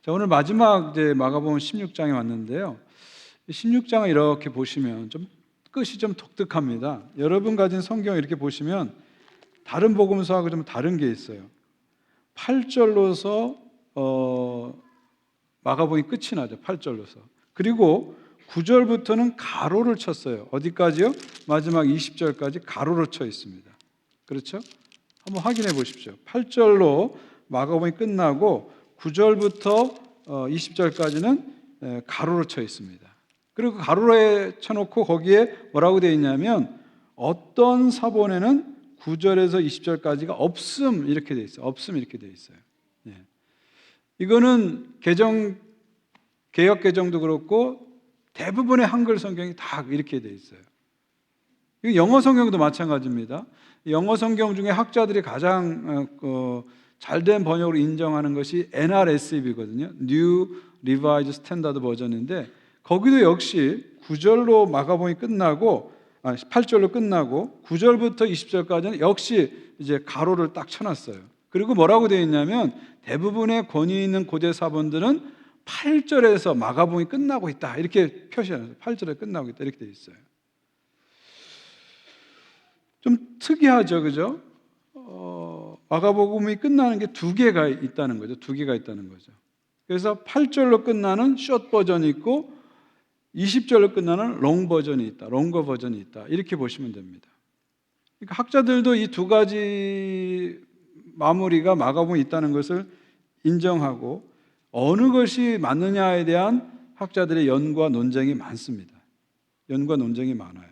자, 오늘 마지막 이제 마가복음 16장에 왔는데요. 16장을 이렇게 보시면 좀 끝이 좀 독특합니다. 여러분 가진 성경 이렇게 보시면 다른 복음서하고 좀 다른 게 있어요. 8절로서 마가복음이 끝이 나죠. 8절로서. 그리고 9절부터는 가로를 쳤어요. 어디까지요? 마지막 20절까지 가로로 쳐 있습니다. 그렇죠? 한번 확인해 보십시오. 8절로 마가복음이 끝나고 9절부터 20절까지는 가로로 쳐 있습니다. 그리고 가로로 쳐놓고 거기에 뭐라고 되어 있냐면 어떤 사본에는 9절에서 20절까지가 없음 이렇게 되어 있어요. 없음 이렇게 되어 있어요. 예. 이거는 개역 개정도 그렇고 대부분의 한글 성경이 다 이렇게 되어 있어요. 영어 성경도 마찬가지입니다. 영어 성경 중에 학자들이 가장 잘된 번역으로 인정하는 것이 NRSV거든요. New Revised Standard Version인데 거기도 역시 9절로 마가복음이 끝나고 8절로 끝나고 9절부터 20절까지는 역시 이제 가로를 딱 쳐놨어요. 그리고 뭐라고 되어 있냐면 대부분의 권위 있는 고대 사본들은 8절에서 마가복음이 끝나고 있다 이렇게 표시해놨어요. 8절에 끝나고 있다 이렇게 되어 있어요. 좀 특이하죠, 그죠? 마가복음이 끝나는 게 두 개가 있다는 거죠. 두 개가 있다는 거죠. 그래서 8절로 끝나는 숏 버전이 있고 20절로 끝나는 롱 버전이 있다. 롱거 버전이 있다. 이렇게 보시면 됩니다. 그러니까 학자들도 이 두 가지 마무리가 마가복음에 있다는 것을 인정하고 어느 것이 맞느냐에 대한 학자들의 연구와 논쟁이 많습니다. 연구와 논쟁이 많아요.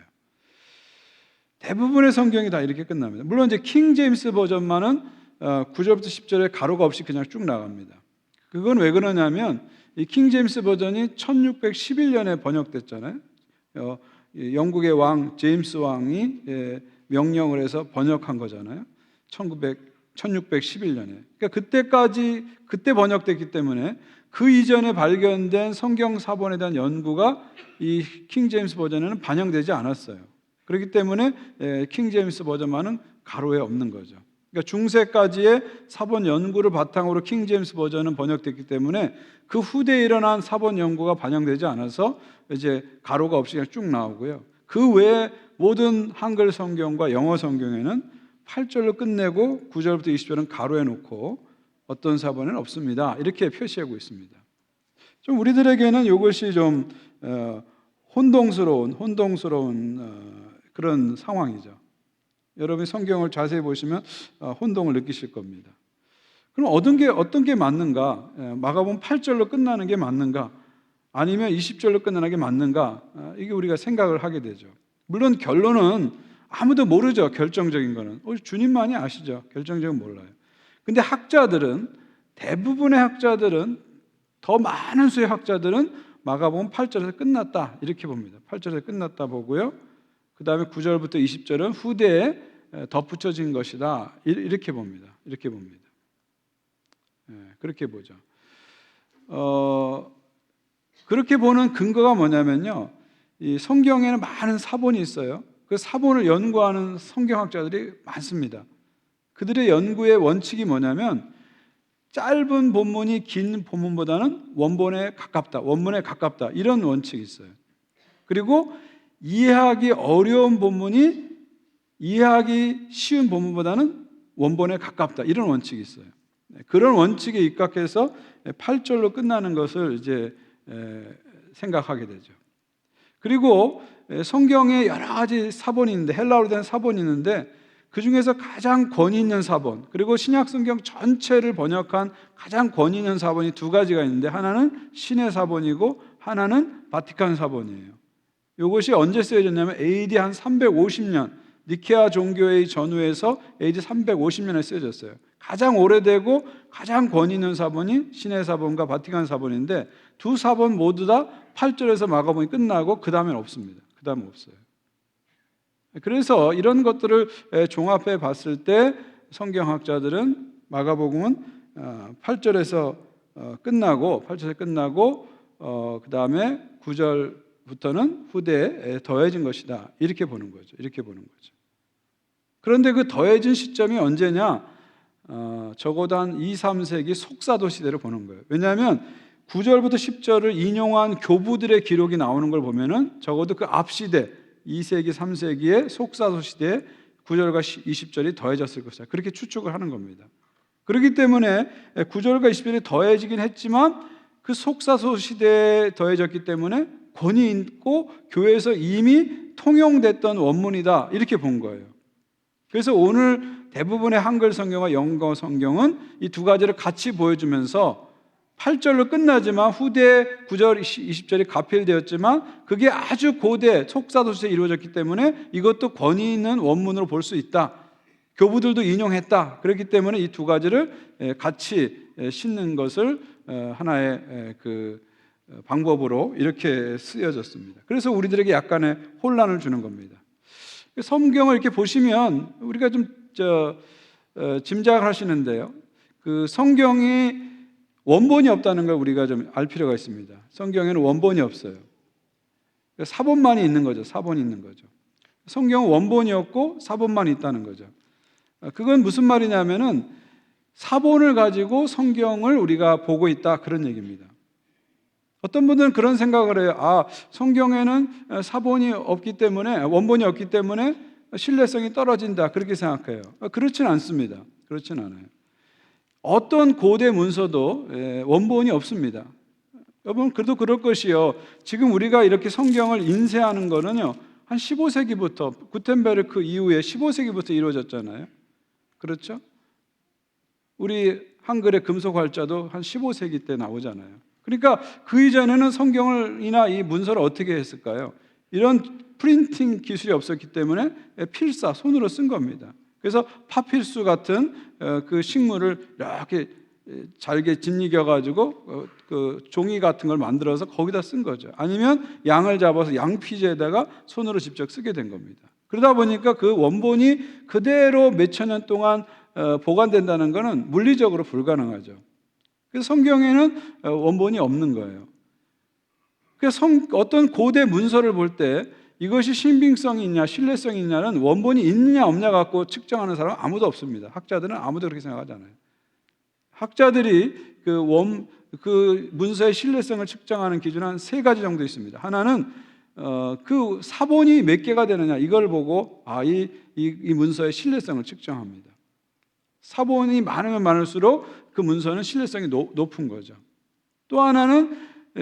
대부분의 성경이 다 이렇게 끝납니다. 물론 이제 킹 제임스 버전만은 9절부터 10절에 가로가 없이 그냥 쭉 나갑니다. 그건 왜 그러냐면 이 킹 제임스 버전이 1611년에 번역됐잖아요. 영국의 왕 제임스 왕이 명령을 해서 번역한 거잖아요. 1611년에. 그러니까 그때 번역됐기 때문에 그 이전에 발견된 성경 사본에 대한 연구가 이 킹 제임스 버전에는 반영되지 않았어요. 그렇기 때문에 킹 제임스 버전만은 가로에 없는 거죠. 그러니까 중세까지의 사본 연구를 바탕으로 킹 제임스 버전은 번역됐기 때문에 그 후대에 일어난 사본 연구가 반영되지 않아서 이제 가로가 없이 그냥 쭉 나오고요. 그 외에 모든 한글 성경과 영어 성경에는 8절로 끝내고 9절부터 20절은 가로에 놓고 어떤 사본에는 없습니다. 이렇게 표시하고 있습니다. 좀 우리들에게는 이것이 좀 혼동스러운 그런 상황이죠. 여러분이 성경을 자세히 보시면 혼동을 느끼실 겁니다. 그럼 어떤 게 맞는가? 마가복음 8절로 끝나는 게 맞는가? 아니면 20절로 끝나는 게 맞는가? 이게 우리가 생각을 하게 되죠. 물론 결론은 아무도 모르죠. 결정적인 거는. 주님만이 아시죠. 결정적인 몰라요. 근데 대부분의 학자들은 더 많은 수의 학자들은 마가복음 8절에서 끝났다 이렇게 봅니다. 8절에서 끝났다 보고요. 그 다음에 9절부터 20절은 후대에 덧붙여진 것이다 이렇게 봅니다. 이렇게 봅니다. 그렇게 보죠. 그렇게 보는 근거가 뭐냐면요. 이 성경에는 많은 사본이 있어요. 그 사본을 연구하는 성경학자들이 많습니다. 그들의 연구의 원칙이 뭐냐면 짧은 본문이 긴 본문보다는 원문에 가깝다 이런 원칙이 있어요. 그리고 이해하기 어려운 본문이 이해하기 쉬운 본문보다는 원본에 가깝다 이런 원칙이 있어요. 그런 원칙에 입각해서 8절로 끝나는 것을 이제 생각하게 되죠. 그리고 성경에 여러 가지 사본이 있는데 헬라어로 된 사본이 있는데 그 중에서 가장 권위 있는 사본 그리고 신약 성경 전체를 번역한 가장 권위 있는 사본이 두 가지가 있는데 하나는 신의 사본이고 하나는 바티칸 사본이에요. 이것이 언제 쓰여졌냐면 AD 한 350년 니케아 종교회의 전후에서 AD 350년에 쓰여졌어요. 가장 오래되고 가장 권위 있는 사본이 신의 사본과 바티칸 사본인데 두 사본 모두 다 8절에서 마가복음이 끝나고 그 다음엔 없습니다. 그 다음은 없어요. 그래서 이런 것들을 종합해 봤을 때 성경학자들은 마가복음은 8절에서 끝나고 그 다음에 9절부터는 후대에 더해진 것이다. 이렇게 보는 거죠. 그런데 그 더해진 시점이 언제냐? 적어도 한 2, 3세기 속사도 시대를 보는 거예요. 왜냐하면 9절부터 10절을 인용한 교부들의 기록이 나오는 걸 보면은 적어도 그 앞 시대 2세기, 3세기의 속사도 시대에 9절과 20절이 더해졌을 것이다. 그렇게 추측을 하는 겁니다. 그렇기 때문에 9절과 20절이 더해지긴 했지만 그 속사도 시대에 더해졌기 때문에 권위 있고 교회에서 이미 통용됐던 원문이다, 이렇게 본 거예요. 그래서 오늘 대부분의 한글 성경과 영어 성경은 이 두 가지를 같이 보여주면서 8절로 끝나지만 후대 9절, 20절이 가필되었지만 그게 아주 고대 속사도 시대에 이루어졌기 때문에 이것도 권위 있는 원문으로 볼 수 있다. 교부들도 인용했다. 그렇기 때문에 이 두 가지를 같이 싣는 것을 하나의 그 방법으로 이렇게 쓰여졌습니다. 그래서 우리들에게 약간의 혼란을 주는 겁니다. 성경을 이렇게 보시면 우리가 좀 짐작을 하시는데요. 그 성경이 원본이 없다는 걸 우리가 좀 알 필요가 있습니다. 성경에는 원본이 없어요. 사본만이 있는 거죠. 사본이 있는 거죠. 성경은 원본이 없고 사본만 있다는 거죠. 그건 무슨 말이냐면은 사본을 가지고 성경을 우리가 보고 있다, 그런 얘기입니다. 어떤 분들은 그런 생각을 해요. 성경에는 사본이 없기 때문에, 원본이 없기 때문에 신뢰성이 떨어진다, 그렇게 생각해요. 그렇지는 않습니다. 그렇지는 않아요. 어떤 고대 문서도 원본이 없습니다. 여러분, 그래도 그럴 것이요. 지금 우리가 이렇게 성경을 인쇄하는 거는요, 한 15세기부터, 구텐베르크 이후에 15세기부터 이루어졌잖아요. 그렇죠? 우리 한글의 금속 활자도 한 15세기 때 나오잖아요. 그러니까 그 이전에는 성경이나 이 문서를 어떻게 했을까요? 이런 프린팅 기술이 없었기 때문에 필사, 손으로 쓴 겁니다. 그래서 파필수 같은 그 식물을 이렇게 잘게 짓이겨 가지고 그 종이 같은 걸 만들어서 거기다 쓴 거죠. 아니면 양을 잡아서 양피지에다가 손으로 직접 쓰게 된 겁니다. 그러다 보니까 그 원본이 그대로 몇천 년 동안 보관된다는 것은 물리적으로 불가능하죠. 그래서 성경에는 원본이 없는 거예요. 그래서 어떤 고대 문서를 볼 때 이것이 신빙성이 있냐, 신뢰성이 있냐는 원본이 있느냐 없냐 갖고 측정하는 사람은 아무도 없습니다. 학자들은 아무도 그렇게 생각하지 않아요. 학자들이 그 문서의 신뢰성을 측정하는 기준은 한 세 가지 정도 있습니다. 하나는 그 사본이 몇 개가 되느냐, 이걸 보고 이 문서의 신뢰성을 측정합니다. 사본이 많으면 많을수록 그 문서는 신뢰성이 높은 거죠. 또 하나는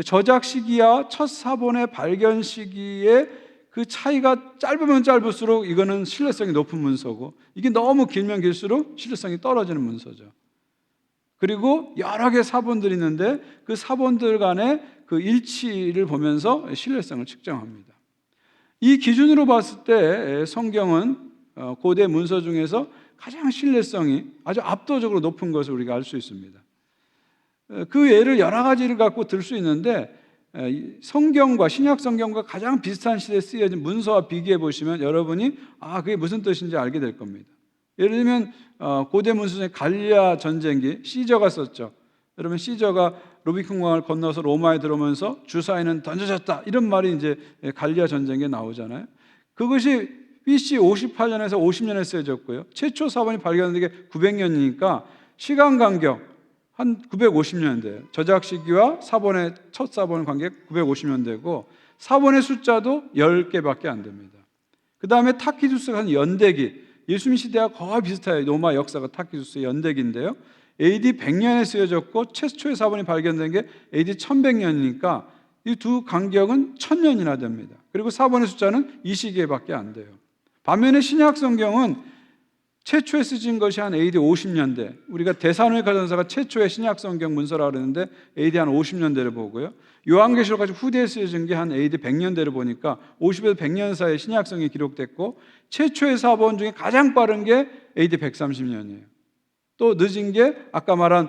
저작 시기와 첫 사본의 발견 시기에 그 차이가 짧으면 짧을수록 이거는 신뢰성이 높은 문서고, 이게 너무 길면 길수록 신뢰성이 떨어지는 문서죠. 그리고 여러 개의 사본들이 있는데 그 사본들 간의 그 일치를 보면서 신뢰성을 측정합니다. 이 기준으로 봤을 때 성경은 고대 문서 중에서 가장 신뢰성이 아주 압도적으로 높은 것을 우리가 알 수 있습니다. 그 예를 여러 가지를 갖고 들 수 있는데, 성경과 신약 성경과 가장 비슷한 시대에 쓰여진 문서와 비교해 보시면 여러분이 그게 무슨 뜻인지 알게 될 겁니다. 예를 들면 고대 문서 중에 갈리아 전쟁기, 시저가 썼죠. 여러분, 시저가 루비콘강을 건너서 로마에 들어오면서 주사위는 던져졌다, 이런 말이 이제 갈리아 전쟁기에 나오잖아요. 그것이 BC 58년에서 50년에 쓰여졌고요. 최초 사본이 발견된 게 900년이니까 시간 간격 한 950년 돼요. 저작 시기와 사본의 첫 사본 관계 950년 되고, 사본의 숫자도 10개밖에 안 됩니다. 그 다음에 타키두스가 한 연대기, 예수님 시대와 거의 비슷해요. 로마 역사가 타키두스의 연대기인데요. AD 100년에 쓰여졌고 최초의 사본이 발견된 게 AD 1100년이니까 이 두 간격은 1000년이나 됩니다. 그리고 사본의 숫자는 이 시기에밖에 안 돼요. 반면에 신약 성경은 최초에 쓰진 것이 한 AD 50년대, 우리가 데살로니가 전서가 최초의 신약 성경 문서라고 그러는데 AD 한 50년대를 보고요. 요한계시록까지 후대에 쓰여진 게 한 AD 100년대를 보니까 50에서 100년 사이에 신약 성경이 기록됐고, 최초의 사본 중에 가장 빠른 게 AD 130년이에요. 또 늦은 게 아까 말한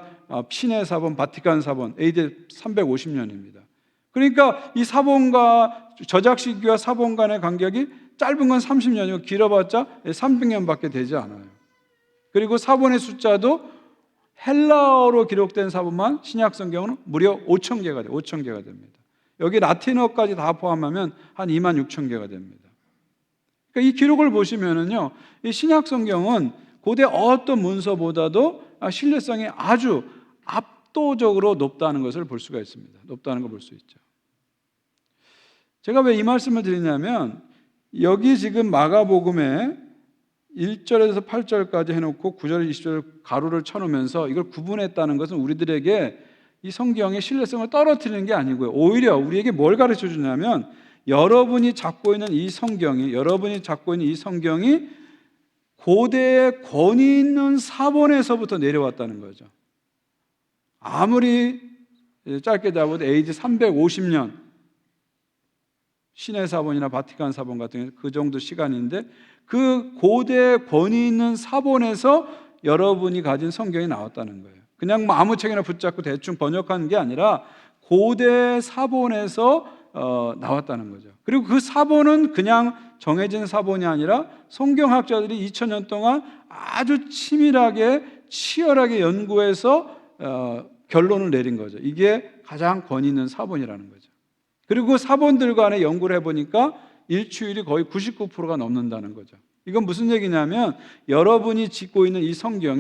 신의 사본, 바티칸 사본 AD 350년입니다. 그러니까 이 사본과 저작 시기와 사본 간의 간격이 짧은 건 30년이고 길어봤자 300년밖에 되지 않아요. 그리고 사본의 숫자도 헬라어로 기록된 사본만 신약 성경은 무려 5,000개가 돼요. 5,000개가 됩니다. 여기 라틴어까지 다 포함하면 한 26,000개가 됩니다. 그러니까 이 기록을 보시면은요, 이 신약 성경은 고대 어떤 문서보다도 신뢰성이 아주 압도적으로 높다는 것을 볼 수가 있습니다. 높다는 걸 볼 수 있죠. 제가 왜 이 말씀을 드리냐면 여기 지금 마가복음에 1절에서 8절까지 해놓고 9절, 20절 가로를 쳐놓으면서 이걸 구분했다는 것은 우리들에게 이 성경의 신뢰성을 떨어뜨리는 게 아니고요. 오히려 우리에게 뭘 가르쳐 주냐면 여러분이 갖고 있는 이 성경이 고대의 권위 있는 사본에서부터 내려왔다는 거죠. 아무리 짧게 잡아도 AD 350년 신의 사본이나 바티칸 사본 같은 그 정도 시간인데 그 고대 권위 있는 사본에서 여러분이 가진 성경이 나왔다는 거예요. 그냥 뭐 아무 책이나 붙잡고 대충 번역하는 게 아니라 고대 사본에서 나왔다는 거죠. 그리고 그 사본은 그냥 정해진 사본이 아니라 성경학자들이 2000년 동안 아주 치열하게 연구해서 결론을 내린 거죠. 이게 가장 권위 있는 사본이라는 거죠. 그리고 그 사본들 간에 연구를 해보니까 일치율이 거의 99%가 넘는다는 거죠. 이건 무슨 얘기냐면 여러분이 갖고 있는 이 성경이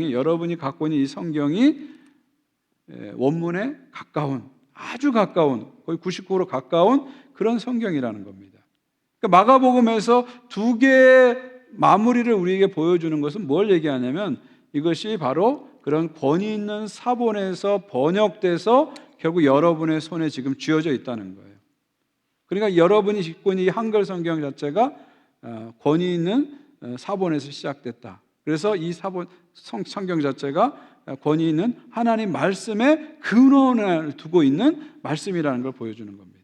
원문에 가까운, 아주 가까운, 거의 99% 가까운 그런 성경이라는 겁니다. 그러니까 마가복음에서 두 개의 마무리를 우리에게 보여주는 것은 뭘 얘기하냐면 이것이 바로 그런 권위 있는 사본에서 번역돼서 결국 여러분의 손에 지금 쥐어져 있다는 거예요. 그러니까 여러분이 갖고 있는 이 한글 성경 자체가 권위 있는 사본에서 시작됐다. 그래서 이 성경 자체가 권위 있는 하나님 말씀의 근원을 두고 있는 말씀이라는 걸 보여주는 겁니다.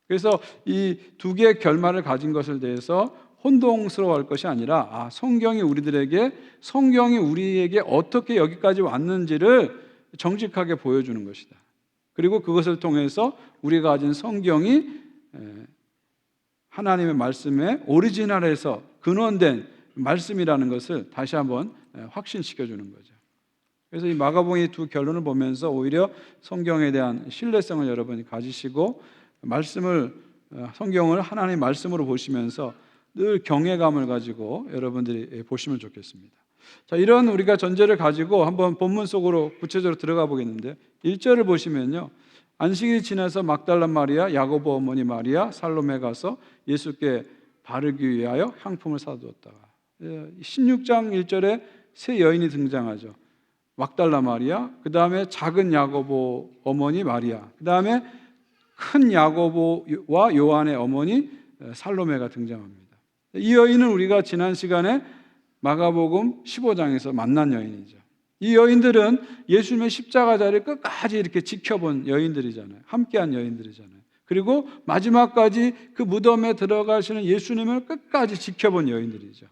그래서 이 두 개의 결말을 가진 것을 대해서 혼동스러워할 것이 아니라 성경이 우리에게 어떻게 여기까지 왔는지를 정직하게 보여주는 것이다. 그리고 그것을 통해서 우리가 가진 성경이 하나님의 말씀에 오리지널에서 근원된 말씀이라는 것을 다시 한번 확신시켜주는 거죠. 그래서 이 마가복음의 두 결론을 보면서 오히려 성경에 대한 신뢰성을 여러분이 가지시고 성경을 하나님의 말씀으로 보시면서 늘 경외감을 가지고 여러분들이 보시면 좋겠습니다. 자, 이런 우리가 전제를 가지고 한번 본문 속으로 구체적으로 들어가 보겠는데 1절을 보시면요. 안식일이 지나서 막달라 마리아, 야고보 어머니 마리아, 살로메 가서 예수께 바르기 위하여 향품을 사두었다가 16장 1절에 세 여인이 등장하죠. 막달라 마리아, 그 다음에 작은 야고보 어머니 마리아, 그 다음에 큰 야고보와 요한의 어머니 살로메가 등장합니다. 이 여인은 우리가 지난 시간에 마가복음 15장에서 만난 여인이죠. 이 여인들은 예수님의 십자가 자리를 끝까지 이렇게 지켜본 여인들이잖아요. 함께한 여인들이잖아요. 그리고 마지막까지 그 무덤에 들어가시는 예수님을 끝까지 지켜본 여인들이죠.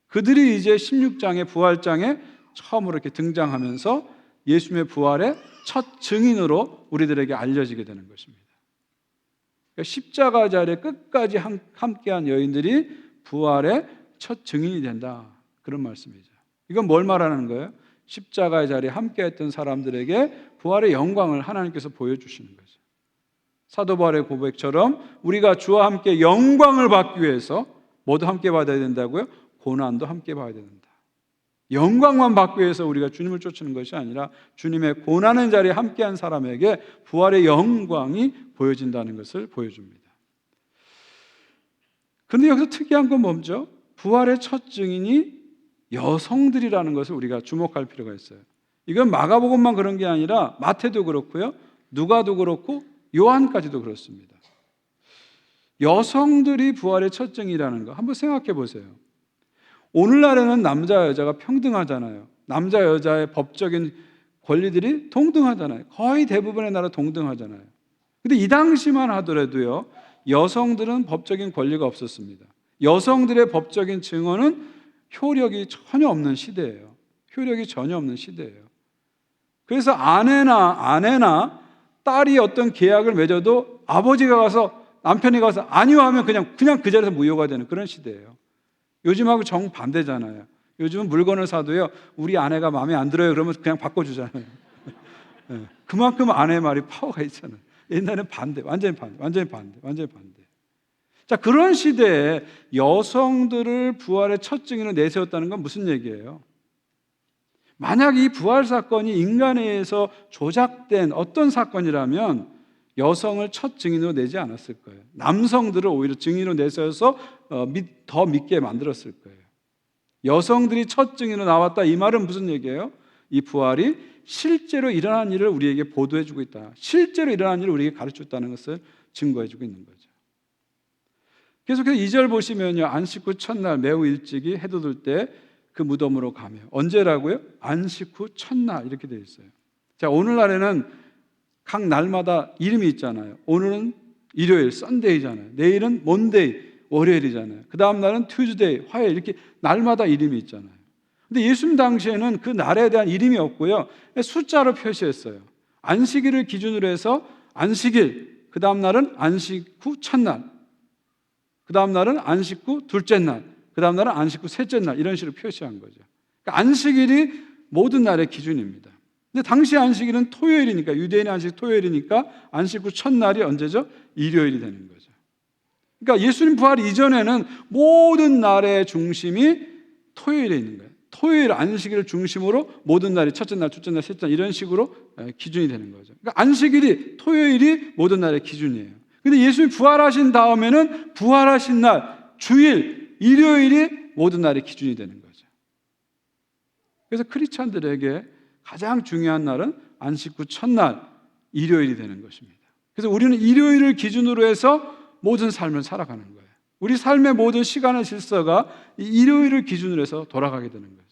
그들이 이제 16장의 부활장에 처음으로 이렇게 등장하면서 예수님의 부활의 첫 증인으로 우리들에게 알려지게 되는 것입니다. 그러니까 십자가 자리에 끝까지 함께한 여인들이 부활의 첫 증인이 된다. 그런 말씀이죠. 이건 뭘 말하는 거예요? 십자가의 자리에 함께했던 사람들에게 부활의 영광을 하나님께서 보여주시는 거죠. 사도 바울의 고백처럼 우리가 주와 함께 영광을 받기 위해서 모두 함께 받아야 된다고요? 고난도 함께 받아야 된다. 영광만 받기 위해서 우리가 주님을 쫓는 것이 아니라 주님의 고난의 자리에 함께한 사람에게 부활의 영광이 보여진다는 것을 보여줍니다. 그런데 여기서 특이한 건 뭐죠? 부활의 첫 증인이 여성들이라는 것을 우리가 주목할 필요가 있어요. 이건 마가복음만 그런 게 아니라 마태도 그렇고요, 누가도 그렇고 요한까지도 그렇습니다. 여성들이 부활의 첫 증인이라는 거 한번 생각해 보세요. 오늘날에는 남자 여자가 평등하잖아요. 남자 여자의 법적인 권리들이 동등하잖아요. 거의 대부분의 나라 동등하잖아요. 근데 이 당시만 하더라도요, 여성들은 법적인 권리가 없었습니다. 여성들의 법적인 증언은 효력이 전혀 없는 시대예요. 그래서 아내나 딸이 어떤 계약을 맺어도 아버지가 가서, 남편이 가서 아니요 하면 그냥 그 자리에서 무효가 되는 그런 시대예요. 요즘하고 정반대잖아요. 요즘은 물건을 사도요, 우리 아내가 마음에 안 들어요 그러면 그냥 바꿔주잖아요. 그만큼 아내의 말이 파워가 있잖아요. 옛날에는 완전히 반대. 자, 그런 시대에 여성들을 부활의 첫 증인으로 내세웠다는 건 무슨 얘기예요? 만약 이 부활 사건이 인간에 의해서 조작된 어떤 사건이라면 여성을 첫 증인으로 내지 않았을 거예요. 남성들을 오히려 증인으로 내세워서 더 믿게 만들었을 거예요. 여성들이 첫 증인으로 나왔다, 이 말은 무슨 얘기예요? 이 부활이 실제로 일어난 일을 우리에게 보도해주고 있다, 실제로 일어난 일을 우리에게 가르쳐줬다는 것을 증거해주고 있는 거죠. 계속해서 2절 보시면요, 안식 후 첫날 매우 일찍이 해도 들 때 그 무덤으로 가며. 언제라고요? 안식 후 첫날 이렇게 되어 있어요. 자, 오늘날에는 각 날마다 이름이 있잖아요. 오늘은 일요일, 썬데이잖아요. 내일은 몬데이, 월요일이잖아요. 그 다음 날은 튜즈데이, 화요일, 이렇게 날마다 이름이 있잖아요. 근데 예수님 당시에는 그 날에 대한 이름이 없고요, 숫자로 표시했어요. 안식일을 기준으로 해서 안식일, 그 다음 날은 안식 후 첫날, 그 다음 날은 안식 후 둘째 날, 그 다음 날은 안식 후 셋째 날, 이런 식으로 표시한 거죠. 그러니까 안식일이 모든 날의 기준입니다. 근데 당시 안식일은 토요일이니까, 유대인의 안식 토요일이니까 안식 후 첫날이 언제죠? 일요일이 되는 거죠. 그러니까 예수님 부활 이전에는 모든 날의 중심이 토요일에 있는 거예요. 토요일 안식일을 중심으로 모든 날이 첫째 날, 둘째 날, 셋째 날, 이런 식으로 기준이 되는 거죠. 그러니까 안식일이, 토요일이 모든 날의 기준이에요. 근데 예수님이 부활하신 다음에는 부활하신 날, 주일, 일요일이 모든 날의 기준이 되는 거죠. 그래서 크리스찬들에게 가장 중요한 날은 안식 후 첫날, 일요일이 되는 것입니다. 그래서 우리는 일요일을 기준으로 해서 모든 삶을 살아가는 거예요. 우리 삶의 모든 시간의 질서가 이 일요일을 기준으로 해서 돌아가게 되는 거죠.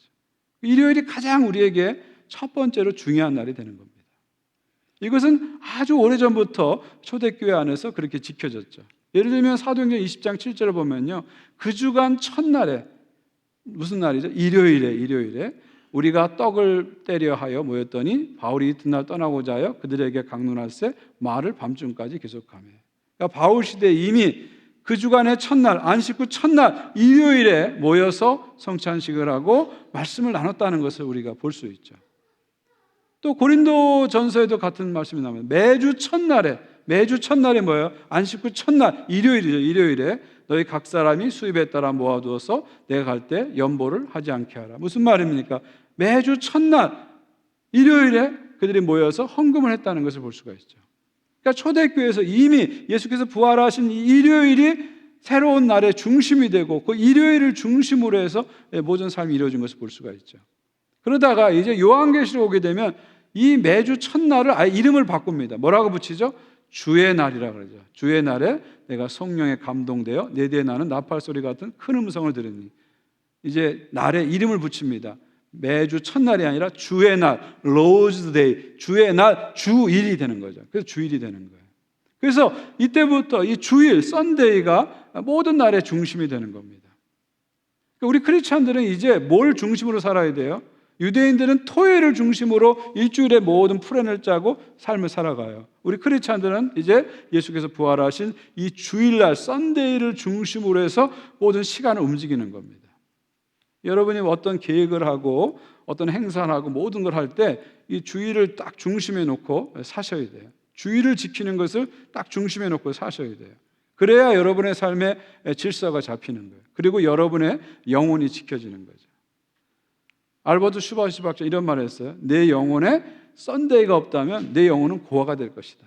일요일이 가장 우리에게 첫 번째로 중요한 날이 되는 겁니다. 이것은 아주 오래전부터 초대교회 안에서 그렇게 지켜졌죠. 예를 들면 사도행전 20장 7절을 보면요, 그 주간 첫날에, 무슨 날이죠? 일요일에 우리가 떡을 때려 하여 모였더니 바울이 이튿날 떠나고자 하여 그들에게 강론할세 말을 밤중까지 계속하며. 그러니까 바울 시대에 이미 그 주간의 첫날, 안식 후 첫날 일요일에 모여서 성찬식을 하고 말씀을 나눴다는 것을 우리가 볼 수 있죠. 또 고린도 전서에도 같은 말씀이 나옵니다. 매주 첫날에 뭐예요? 안식 후 첫날, 일요일이죠. 일요일에 너희 각 사람이 수입에 따라 모아두어서 내가 갈 때 연보를 하지 않게 하라. 무슨 말입니까? 매주 첫날, 일요일에 그들이 모여서 헌금을 했다는 것을 볼 수가 있죠. 그러니까 초대교회에서 이미 예수께서 부활하신 이 일요일이 새로운 날의 중심이 되고 그 일요일을 중심으로 해서 모든 삶이 이루어진 것을 볼 수가 있죠. 그러다가 이제 요한계시록 오게 되면 이 매주 첫날을 아예 이름을 바꿉니다. 뭐라고 붙이죠? 주의 날이라고 그러죠. 주의 날에 내가 성령에 감동되어 내 뒤에 나는 나팔 소리 같은 큰 음성을 들으니, 이제 날에 이름을 붙입니다. 매주 첫날이 아니라 주의 날, Lord's Day, 주의 날, 주일이 되는 거죠. 그래서 주일이 되는 거예요. 그래서 이때부터 이 주일, 썬데이가 모든 날의 중심이 되는 겁니다. 우리 크리스찬들은 이제 뭘 중심으로 살아야 돼요? 유대인들은 토요일을 중심으로 일주일의 모든 플랜을 짜고 삶을 살아가요. 우리 크리스찬들은 이제 예수께서 부활하신 이 주일날, 썬데이를 중심으로 해서 모든 시간을 움직이는 겁니다. 여러분이 어떤 계획을 하고 어떤 행사를 하고 모든 걸 할 때 이 주일을 딱 중심에 놓고 사셔야 돼요. 주일을 지키는 것을 딱 중심에 놓고 사셔야 돼요. 그래야 여러분의 삶의 질서가 잡히는 거예요. 그리고 여러분의 영혼이 지켜지는 거죠. 알버트 슈바시 박사 이런 말을 했어요. 내 영혼에 썬데이가 없다면 내 영혼은 고아가 될 것이다.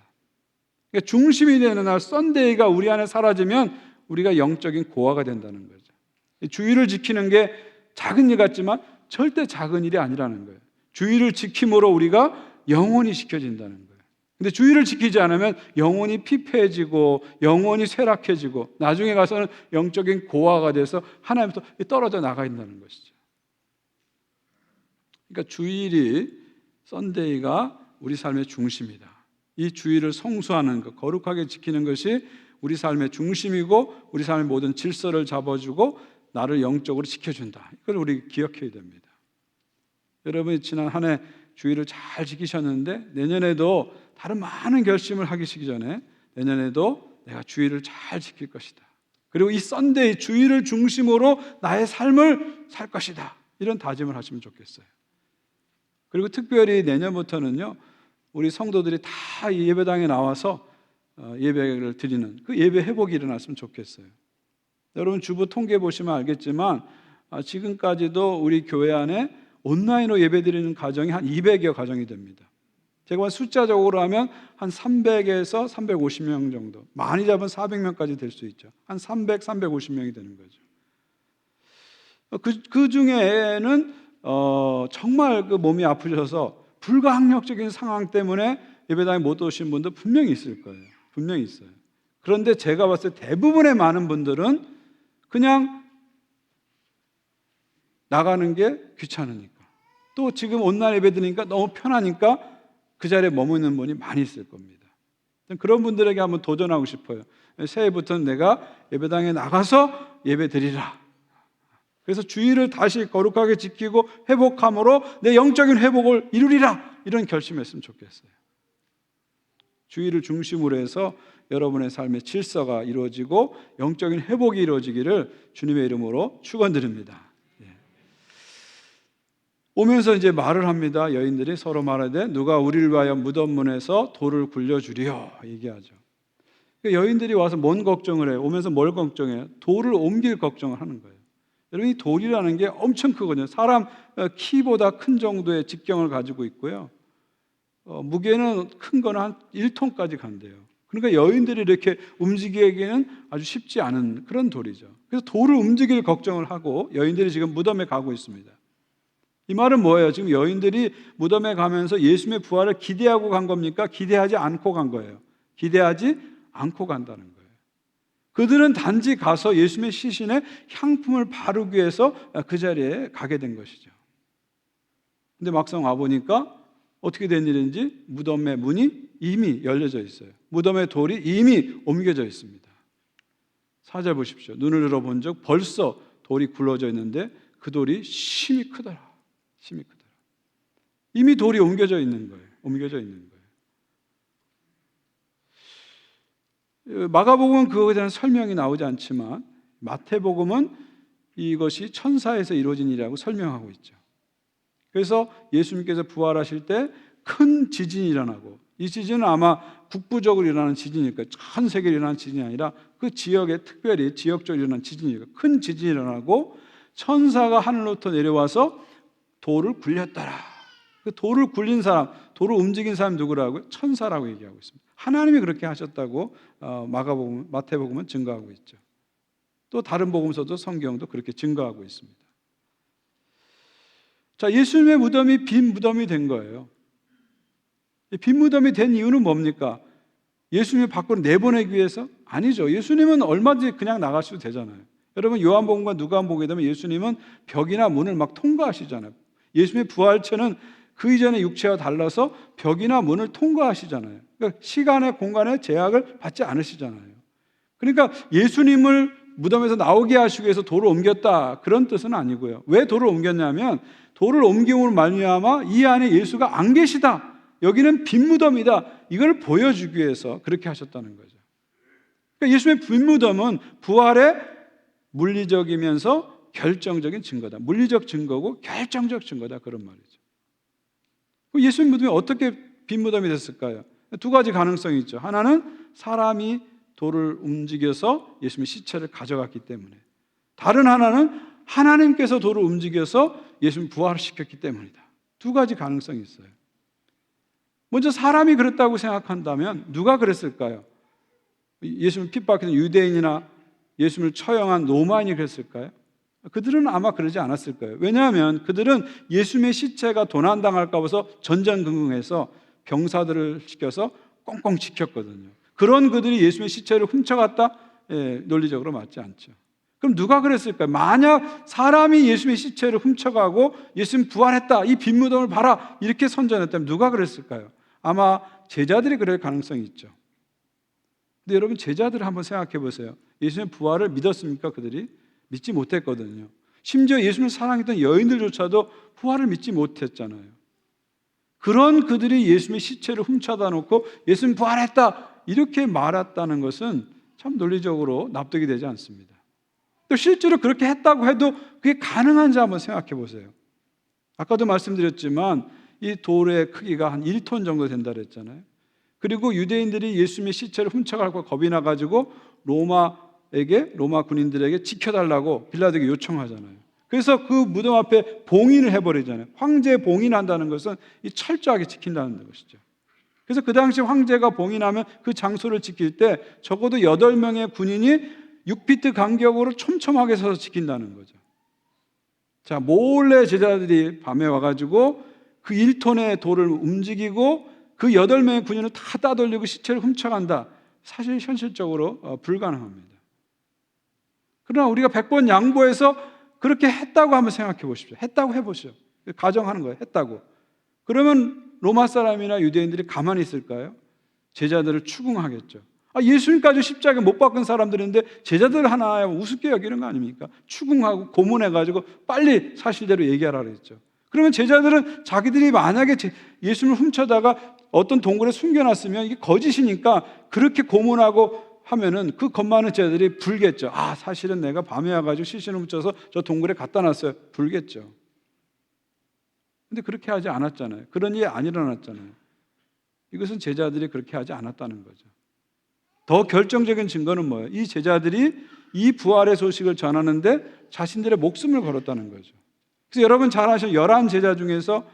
그러니까 중심이 되는 날 썬데이가 우리 안에 사라지면 우리가 영적인 고아가 된다는 거죠. 주일을 지키는 게 작은 일 같지만 절대 작은 일이 아니라는 거예요. 주일을 지킴으로 우리가 영혼이 지켜진다는 거예요. 근데 주일을 지키지 않으면 영혼이 피폐해지고 영혼이 쇠락해지고 나중에 가서는 영적인 고아가 돼서 하나님부터 떨어져 나가 있다는 것이죠. 그러니까 주일이, 썬데이가 우리 삶의 중심이다. 이 주일을 성수하는 것, 거룩하게 지키는 것이 우리 삶의 중심이고 우리 삶의 모든 질서를 잡아주고 나를 영적으로 지켜준다. 이걸 우리 기억해야 됩니다. 여러분이 지난 한 해 주일을 잘 지키셨는데 내년에도 다른 많은 결심을 하시기 전에 내년에도 내가 주일을 잘 지킬 것이다. 그리고 이 썬데이, 주일을 중심으로 나의 삶을 살 것이다. 이런 다짐을 하시면 좋겠어요. 그리고 특별히 내년부터는요, 우리 성도들이 다 예배당에 나와서 예배를 드리는 그 예배 회복이 일어났으면 좋겠어요. 여러분 주보 통계 보시면 알겠지만 지금까지도 우리 교회 안에 온라인으로 예배드리는 가정이 한 200여 가정이 됩니다. 제가 숫자적으로 하면 한 300에서 350명 정도, 많이 잡으면 400명까지 될 수 있죠. 한 300, 350명이 되는 거죠. 그 중에는 정말 그 몸이 아프셔서 불가항력적인 상황 때문에 예배당에 못 오신 분도 분명히 있을 거예요. 분명히 있어요. 그런데 제가 봤을 때 대부분의 많은 분들은 그냥 나가는 게 귀찮으니까, 또 지금 온라인 예배 드리니까 너무 편하니까 그 자리에 머무는 분이 많이 있을 겁니다. 그런 분들에게 한번 도전하고 싶어요. 새해부터는 내가 예배당에 나가서 예배 드리라. 그래서 주의를 다시 거룩하게 지키고 회복함으로 내 영적인 회복을 이루리라, 이런 결심했으면 좋겠어요. 주의를 중심으로 해서 여러분의 삶의 질서가 이루어지고 영적인 회복이 이루어지기를 주님의 이름으로 축원드립니다. 오면서 이제 말을 합니다. 여인들이 서로 말하되 누가 우리를 위하여 무덤 문에서 돌을 굴려주리요, 얘기하죠. 여인들이 와서 뭔 걱정을 해요? 오면서 뭘 걱정해요? 돌을 옮길 걱정을 하는 거예요. 여러분, 이 돌이라는 게 엄청 크거든요. 사람 키보다 큰 정도의 직경을 가지고 있고요. 무게는 큰 거는 한 1톤까지 간대요. 그러니까 여인들이 이렇게 움직이기에는 아주 쉽지 않은 그런 돌이죠. 그래서 돌을 움직일 걱정을 하고 여인들이 지금 무덤에 가고 있습니다. 이 말은 뭐예요? 지금 여인들이 무덤에 가면서 예수님의 부활을 기대하고 간 겁니까? 기대하지 않고 간 거예요. 기대하지 않고 간다는 거예요. 그들은 단지 가서 예수님의 시신에 향품을 바르기 위해서 그 자리에 가게 된 것이죠. 근데 막상 와보니까 어떻게 된 일인지 무덤의 문이 이미 열려져 있어요. 무덤의 돌이 이미 옮겨져 있습니다. 4절 보십시오. 눈을 열어본 적 벌써 돌이 굴러져 있는데 그 돌이 심히 크더라. 심히 크더라. 이미 돌이 옮겨져 있는 거예요. 옮겨져 있는 거예요. 마가복음은 그거에 대한 설명이 나오지 않지만 마태복음은 이것이 천사에서 이루어진 일이라고 설명하고 있죠. 그래서 예수님께서 부활하실 때 큰 지진이 일어나고, 이 지진은 아마 국부적으로 일어나는 지진일 거예요. 전 세계로 일어나는 지진이 아니라 그 지역에 특별히 지역적으로 일어나는 지진이에요. 큰 지진이 일어나고 천사가 하늘로부터 내려와서 돌을 굴렸더라. 그 돌을 굴린 사람, 돌을 움직인 사람이 누구라고요? 천사라고 얘기하고 있습니다. 하나님이 그렇게 하셨다고 마가복음, 마태복음은 증거하고 있죠. 또 다른 복음서도 성경도 그렇게 증거하고 있습니다. 자, 예수님의 무덤이 빈 무덤이 된 거예요. 빈 무덤이 된 이유는 뭡니까? 예수님을 밖으로 내보내기 위해서? 아니죠. 예수님은 얼마든지 그냥 나가셔도 되잖아요. 여러분, 요한복음과 누가복음 보게 되면 예수님은 벽이나 문을 막 통과하시잖아요. 예수님의 부활체는 그 이전의 육체와 달라서 벽이나 문을 통과하시잖아요. 그러니까 시간의 공간의 제약을 받지 않으시잖아요. 그러니까 예수님을 무덤에서 나오게 하시기 위해서 돌을 옮겼다, 그런 뜻은 아니고요. 왜 돌을 옮겼냐면 돌을 옮김으로 말미암아 이 안에 예수가 안 계시다, 여기는 빈 무덤이다, 이걸 보여주기 위해서 그렇게 하셨다는 거죠. 그러니까 예수님의 빈 무덤은 부활의 물리적이면서 결정적인 증거다. 물리적 증거고 결정적 증거다, 그런 말이죠. 예수님 무덤이 어떻게 빈 무덤이 됐을까요? 두 가지 가능성이 있죠. 하나는 사람이 돌을 움직여서 예수님의 시체를 가져갔기 때문에, 다른 하나는 하나님께서 돌을 움직여서 예수님 부활을 시켰기 때문이다. 두 가지 가능성이 있어요. 먼저 사람이 그랬다고 생각한다면 누가 그랬을까요? 예수님을 핍박했던 유대인이나 예수님을 처형한 로마인이 그랬을까요? 그들은 아마 그러지 않았을 거예요. 왜냐하면 그들은 예수님의 시체가 도난당할까 봐서 전전긍긍해서 병사들을 시켜서 꽁꽁 지켰거든요. 그런 그들이 예수님의 시체를 훔쳐갔다? 논리적으로 맞지 않죠. 그럼 누가 그랬을까요? 만약 사람이 예수님의 시체를 훔쳐가고 예수님 부활했다, 이 빈 무덤을 봐라, 이렇게 선전했다면 누가 그랬을까요? 아마 제자들이 그럴 가능성이 있죠. 근데 여러분, 제자들을 한번 생각해 보세요. 예수님의 부활을 믿었습니까? 그들이 믿지 못했거든요. 심지어 예수님을 사랑했던 여인들조차도 부활을 믿지 못했잖아요. 그런 그들이 예수님의 시체를 훔쳐다 놓고 예수님 부활했다, 이렇게 말했다는 것은 참 논리적으로 납득이 되지 않습니다. 또 실제로 그렇게 했다고 해도 그게 가능한지 한번 생각해 보세요. 아까도 말씀드렸지만 이 돌의 크기가 한 1톤 정도 된다 그랬잖아요. 그리고 유대인들이 예수님의 시체를 훔쳐갈까 겁이 나가지고 로마 군인들에게 지켜달라고 빌라도에게 요청하잖아요. 그래서 그 무덤 앞에 봉인을 해버리잖아요. 황제 봉인한다는 것은 이 철저하게 지킨다는 것이죠. 그래서 그 당시 황제가 봉인하면 그 장소를 지킬 때 적어도 8명의 군인이 6피트 간격으로 촘촘하게 서서 지킨다는 거죠. 자, 몰래 제자들이 밤에 와가지고 그 1톤의 돌을 움직이고 그 8명의 군인을 다 따돌리고 시체를 훔쳐간다. 사실 현실적으로 불가능합니다. 그러나 우리가 100번 양보해서 그렇게 했다고 한번 생각해 보십시오. 했다고 해보시오. 가정하는 거예요. 했다고. 그러면 로마 사람이나 유대인들이 가만히 있을까요? 제자들을 추궁하겠죠. 예수님까지 십자가에 못 박은 사람들인데 제자들 하나 우습게 여기는 거 아닙니까? 추궁하고 고문해가지고 빨리 사실대로 얘기하라 그랬죠. 그러면 제자들은 자기들이 만약에 예수님을 훔쳐다가 어떤 동굴에 숨겨놨으면 이게 거짓이니까 그렇게 고문하고 하면은 그 겁 많은 제자들이 불겠죠. 사실은 내가 밤에 와가지고 시신을 훔쳐서 저 동굴에 갖다 놨어요. 불겠죠. 근데 그렇게 하지 않았잖아요. 그런 일이 안 일어났잖아요. 이것은 제자들이 그렇게 하지 않았다는 거죠. 더 결정적인 증거는 뭐예요? 이 제자들이 이 부활의 소식을 전하는데 자신들의 목숨을 걸었다는 거죠. 그래서 여러분 잘 아시는 11제자 중에서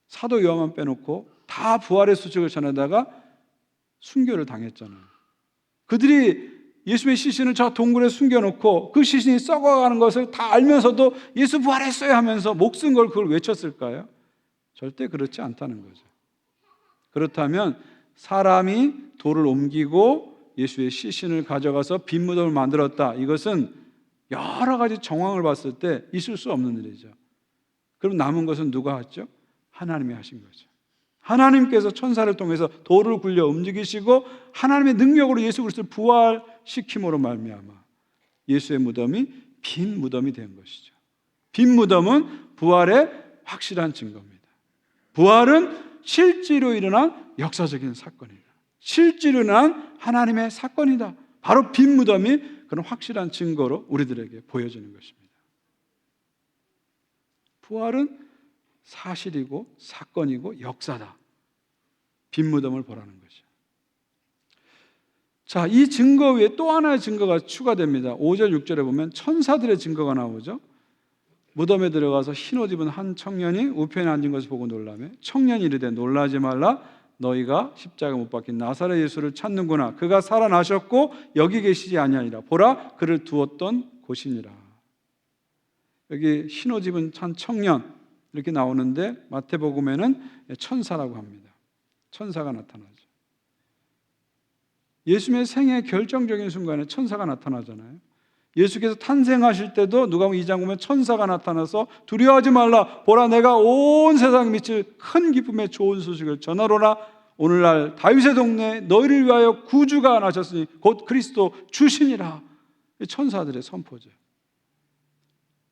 사도 요한만 빼놓고 다 부활의 소식을 전하다가 순교를 당했잖아요. 그들이 예수의 시신을 저 동굴에 숨겨놓고 그 시신이 썩어가는 것을 다 알면서도 예수 부활했어요 하면서 목숨 걸 그걸 외쳤을까요? 절대 그렇지 않다는 거죠. 그렇다면 사람이 돌을 옮기고 예수의 시신을 가져가서 빈 무덤을 만들었다. 이것은 여러 가지 정황을 봤을 때 있을 수 없는 일이죠. 그럼 남은 것은 누가 했죠? 하나님이 하신 거죠. 하나님께서 천사를 통해서 돌을 굴려 움직이시고 하나님의 능력으로 예수 그리스도를 부활시킴으로 말미암아 예수의 무덤이 빈 무덤이 된 것이죠. 빈 무덤은 부활의 확실한 증거입니다. 부활은 실제로 일어난 역사적인 사건이다. 실제로 일어난 하나님의 사건이다. 바로 빈 무덤이 그런 확실한 증거로 우리들에게 보여지는 것입니다. 부활은 사실이고 사건이고 역사다. 빈 무덤을 보라는 거죠. 자, 이 증거 위에 또 하나의 증거가 추가됩니다. 5절 6절에 보면 천사들의 증거가 나오죠. 무덤에 들어가서 흰옷 입은 한 청년이 우편에 앉은 것을 보고 놀라며 청년이 이르되 놀라지 말라 너희가 십자가 못 박힌 나사렛 예수를 찾는구나. 그가 살아나셨고 여기 계시지 아니하니라. 보라 그를 두었던 곳이니라. 여기 흰옷 입은 한 청년 이렇게 나오는데 마태복음에는 천사라고 합니다. 천사가 나타나죠. 예수님의 생애 결정적인 순간에 천사가 나타나잖아요. 예수께서 탄생하실 때도 누가복음 2장 보면 천사가 나타나서 두려워하지 말라 보라 내가 온 세상에 미칠 큰 기쁨의 좋은 소식을 전하노라. 오늘날 다윗의 동네에 너희를 위하여 구주가 나셨으니 곧 그리스도 주시니라. 천사들의 선포죠.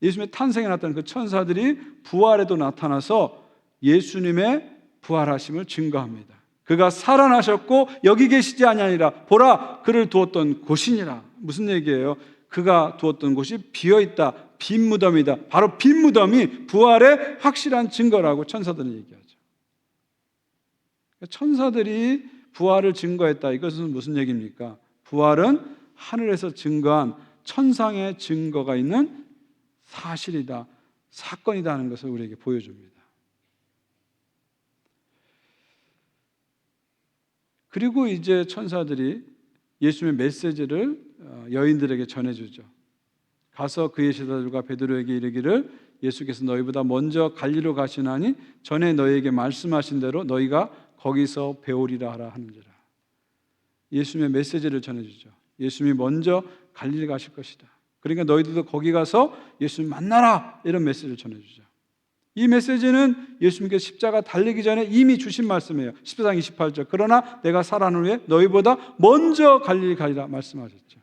예수님의 탄생에 나타난 그 천사들이 부활에도 나타나서 예수님의 부활하심을 증거합니다. 그가 살아나셨고 여기 계시지 아니하니라. 보라 그를 두었던 곳이니라. 무슨 얘기예요? 그가 두었던 곳이 비어있다. 빈 무덤이다. 바로 빈 무덤이 부활의 확실한 증거라고 천사들은 얘기하죠. 천사들이 부활을 증거했다. 이것은 무슨 얘기입니까? 부활은 하늘에서 증거한 천상의 증거가 있는 사실이다. 사건이다 하는 것을 우리에게 보여줍니다. 그리고 이제 천사들이 예수님의 메시지를 여인들에게 전해주죠. 가서 그의 제자들과 베드로에게 이르기를 예수께서 너희보다 먼저 갈리로 가시나니 전에 너희에게 말씀하신 대로 너희가 거기서 배우리라 하라 하는지라. 예수님의 메시지를 전해주죠. 예수님이 먼저 갈리로 가실 것이다. 그러니까 너희들도 거기 가서 예수님 만나라 이런 메시지를 전해주죠. 이 메시지는 예수님께서 십자가 달리기 전에 이미 주신 말씀이에요. 14장 28절 그러나 내가 살아난 후에 너희보다 먼저 갈릴리 가리라 말씀하셨죠.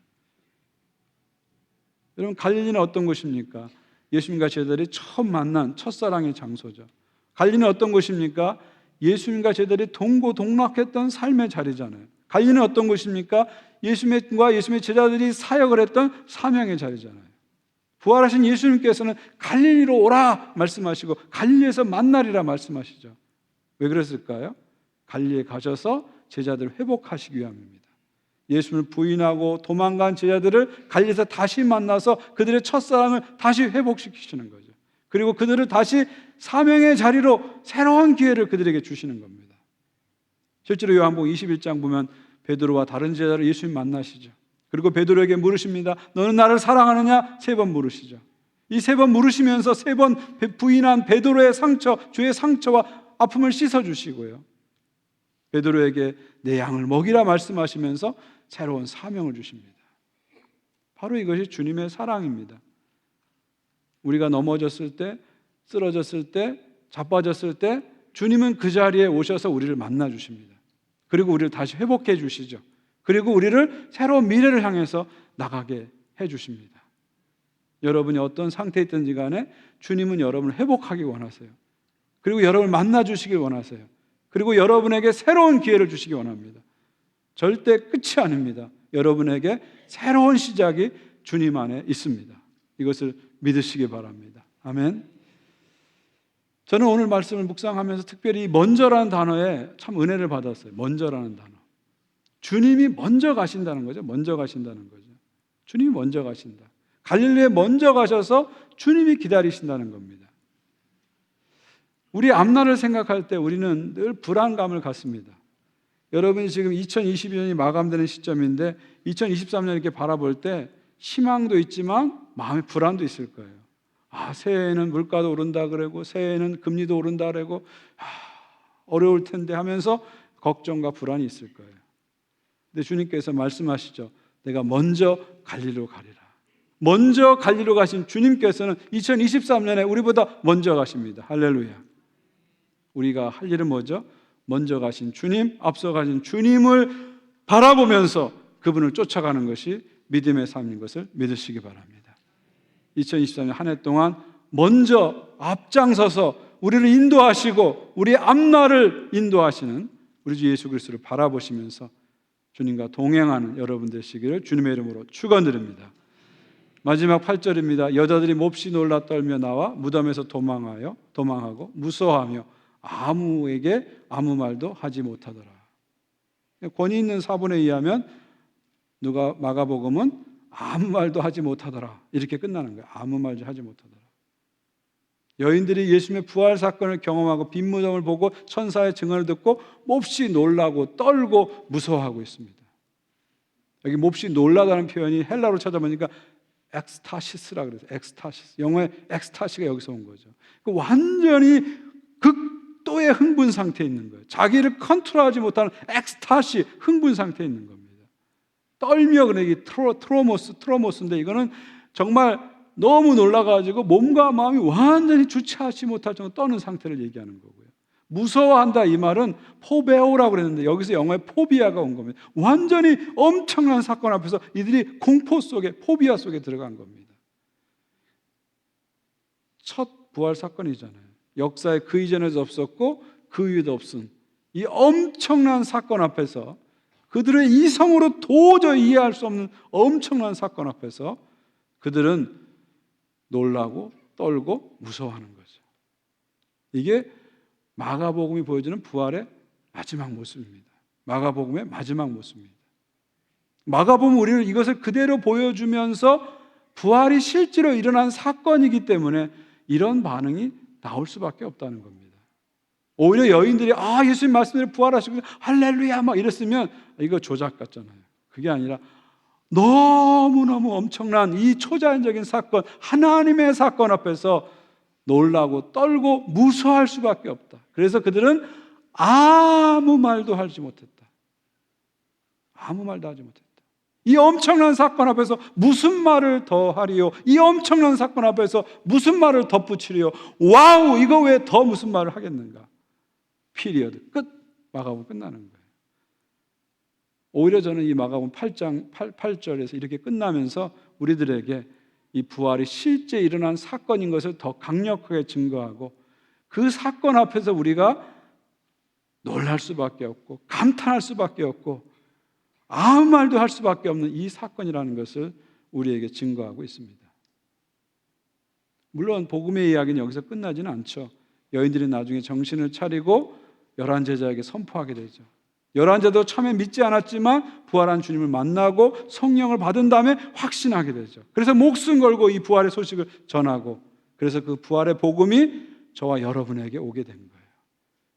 여러분 갈릴리는 어떤 곳입니까? 예수님과 제자들이 처음 만난 첫사랑의 장소죠. 갈릴리는 어떤 곳입니까? 예수님과 제자들이 동고동락했던 삶의 자리잖아요. 갈릴리는 어떤 곳입니까? 예수님과 예수님의 제자들이 사역을 했던 사명의 자리잖아요. 부활하신 예수님께서는 갈릴리로 오라 말씀하시고 갈릴리에서 만나리라 말씀하시죠. 왜 그랬을까요? 갈릴리에 가셔서 제자들을 회복하시기 위함입니다. 예수님을 부인하고 도망간 제자들을 갈릴리에서 다시 만나서 그들의 첫사랑을 다시 회복시키시는 거죠. 그리고 그들을 다시 사명의 자리로 새로운 기회를 그들에게 주시는 겁니다. 실제로 요한복음 21장 보면 베드로와 다른 제자를 예수님 만나시죠. 그리고 베드로에게 물으십니다. 너는 나를 사랑하느냐? 3번 물으시죠. 이 3번 물으시면서 3번 부인한 베드로의 상처, 주의 상처와 아픔을 씻어주시고요. 베드로에게 내 양을 먹이라 말씀하시면서 새로운 사명을 주십니다. 바로 이것이 주님의 사랑입니다. 우리가 넘어졌을 때, 쓰러졌을 때, 자빠졌을 때 주님은 그 자리에 오셔서 우리를 만나 주십니다. 그리고 우리를 다시 회복해 주시죠. 그리고 우리를 새로운 미래를 향해서 나가게 해 주십니다. 여러분이 어떤 상태에 있든지 간에 주님은 여러분을 회복하기 원하세요. 그리고 여러분을 만나 주시길 원하세요. 그리고 여러분에게 새로운 기회를 주시기 원합니다. 절대 끝이 아닙니다. 여러분에게 새로운 시작이 주님 안에 있습니다. 이것을 믿으시기 바랍니다. 아멘. 저는 오늘 말씀을 묵상하면서 특별히 먼저라는 단어에 참 은혜를 받았어요. 먼저라는 단어. 주님이 먼저 가신다는 거죠. 먼저 가신다는 거죠. 주님이 먼저 가신다. 갈릴리에 먼저 가셔서 주님이 기다리신다는 겁니다. 우리 앞날을 생각할 때 우리는 늘 불안감을 갖습니다. 여러분이 지금 2022년이 마감되는 시점인데 2023년 이렇게 바라볼 때 희망도 있지만 마음의 불안도 있을 거예요. 새해에는 물가도 오른다 그러고 새해에는 금리도 오른다 그러고 어려울 텐데 하면서 걱정과 불안이 있을 거예요. 근데 주님께서 말씀하시죠. 내가 먼저 갈릴리로 가리라. 먼저 갈릴리로 가신 주님께서는 2023년에 우리보다 먼저 가십니다. 할렐루야. 우리가 할 일은 뭐죠? 먼저 가신 주님, 앞서 가신 주님을 바라보면서 그분을 쫓아가는 것이 믿음의 삶인 것을 믿으시기 바랍니다. 2023년 한 해 동안 먼저 앞장서서 우리를 인도하시고 우리의 앞날을 인도하시는 우리 주 예수 그리스도를 바라보시면서 주님과 동행하는 여러분 되시기를 주님의 이름으로 축원드립니다. 마지막 8절입니다. 여자들이 몹시 놀라 떨며 나와 무덤에서 도망하고 무서워하며 아무에게 아무 말도 하지 못하더라. 권위 있는 사본에 의하면 마가복음은 아무 말도 하지 못하더라 이렇게 끝나는 거예요. 아무 말도 하지 못하더라. 여인들이 예수님의 부활 사건을 경험하고 빈 무덤을 보고 천사의 증언을 듣고 몹시 놀라고 떨고 무서워하고 있습니다. 여기 몹시 놀라다는 표현이 헬라로 찾아보니까 엑스타시스라 그래서 엑스타시스, 영어의 엑스타시가 여기서 온 거죠. 완전히 극도의 흥분 상태에 있는 거예요. 자기를 컨트롤하지 못하는 엑스타시, 흥분 상태에 있는 겁니다. 떨며, 그러기 트로모스인데 이거는 정말 너무 놀라가지고 몸과 마음이 완전히 주체하지 못할 정도로 떠는 상태를 얘기하는 거고요. 무서워한다 이 말은 포베오라고 그랬는데 여기서 영어의 포비아가 온 겁니다. 완전히 엄청난 사건 앞에서 이들이 공포 속에, 포비아 속에 들어간 겁니다. 첫 부활 사건이잖아요. 역사에 그 이전에도 없었고 그 이후에도 없은 이 엄청난 사건 앞에서, 그들의 이성으로 도저히 이해할 수 없는 엄청난 사건 앞에서 그들은 놀라고 떨고 무서워하는 거죠. 이게 마가복음이 보여주는 부활의 마지막 모습입니다. 마가복음의 마지막 모습입니다. 마가복음은 우리는 이것을 그대로 보여주면서 부활이 실제로 일어난 사건이기 때문에 이런 반응이 나올 수밖에 없다는 겁니다. 오히려 여인들이 예수님 말씀대로 부활하시고 할렐루야 막 이랬으면 이거 조작 같잖아요. 그게 아니라 너무너무 엄청난 이 초자연적인 사건, 하나님의 사건 앞에서 놀라고 떨고 무서워할 수밖에 없다. 그래서 그들은 아무 말도 하지 못했다. 아무 말도 하지 못했다. 이 엄청난 사건 앞에서 무슨 말을 더 하리요? 이 엄청난 사건 앞에서 무슨 말을 덧붙이리요? 와우, 이거 왜 더 무슨 말을 하겠는가? 피리어드 끝. 마가복음 끝나는 거예요. 오히려 저는 이 마가복음 8절에서 이렇게 끝나면서 우리들에게 이 부활이 실제 일어난 사건인 것을 더 강력하게 증거하고, 그 사건 앞에서 우리가 놀랄 수밖에 없고 감탄할 수밖에 없고 아무 말도 할 수밖에 없는 이 사건이라는 것을 우리에게 증거하고 있습니다. 물론 복음의 이야기는 여기서 끝나지는 않죠. 여인들이 나중에 정신을 차리고 열한 제자에게 선포하게 되죠. 열한제도 처음에 믿지 않았지만 부활한 주님을 만나고 성령을 받은 다음에 확신하게 되죠. 그래서 목숨 걸고 이 부활의 소식을 전하고, 그래서 그 부활의 복음이 저와 여러분에게 오게 된 거예요.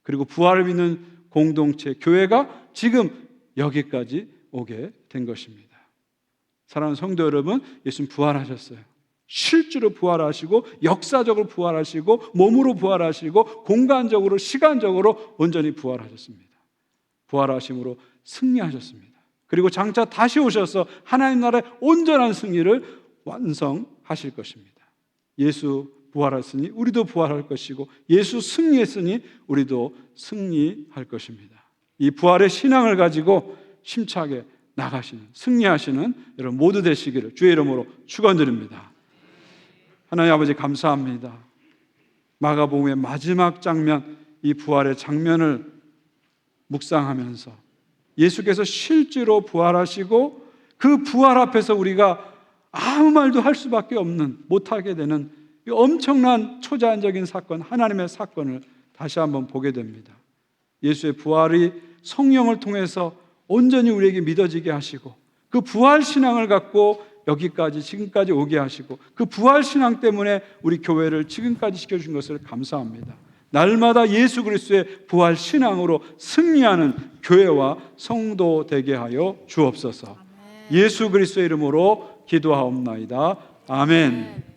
그리고 부활을 믿는 공동체, 교회가 지금 여기까지 오게 된 것입니다. 사랑하는 성도 여러분, 예수님 부활하셨어요. 실제로 부활하시고, 역사적으로 부활하시고, 몸으로 부활하시고, 공간적으로, 시간적으로 온전히 부활하셨습니다. 부활하심으로 승리하셨습니다. 그리고 장차 다시 오셔서 하나님 나라의 온전한 승리를 완성하실 것입니다. 예수 부활했으니 우리도 부활할 것이고, 예수 승리했으니 우리도 승리할 것입니다. 이 부활의 신앙을 가지고 힘차게 나가시는, 승리하시는 여러분 모두 되시기를 주의 이름으로 축원드립니다. 하나님 아버지 감사합니다. 마가복음의 마지막 장면, 이 부활의 장면을 묵상하면서 예수께서 실제로 부활하시고 그 부활 앞에서 우리가 아무 말도 할 수밖에 없는, 못하게 되는 이 엄청난 초자연적인 사건, 하나님의 사건을 다시 한번 보게 됩니다. 예수의 부활이 성령을 통해서 온전히 우리에게 믿어지게 하시고, 그 부활 신앙을 갖고 여기까지 지금까지 오게 하시고, 그 부활 신앙 때문에 우리 교회를 지금까지 시켜주신 것을 감사합니다. 날마다 예수 그리스도의 부활 신앙으로 승리하는 교회와 성도 되게 하여 주옵소서. 예수 그리스도의 이름으로 기도하옵나이다. 아멘.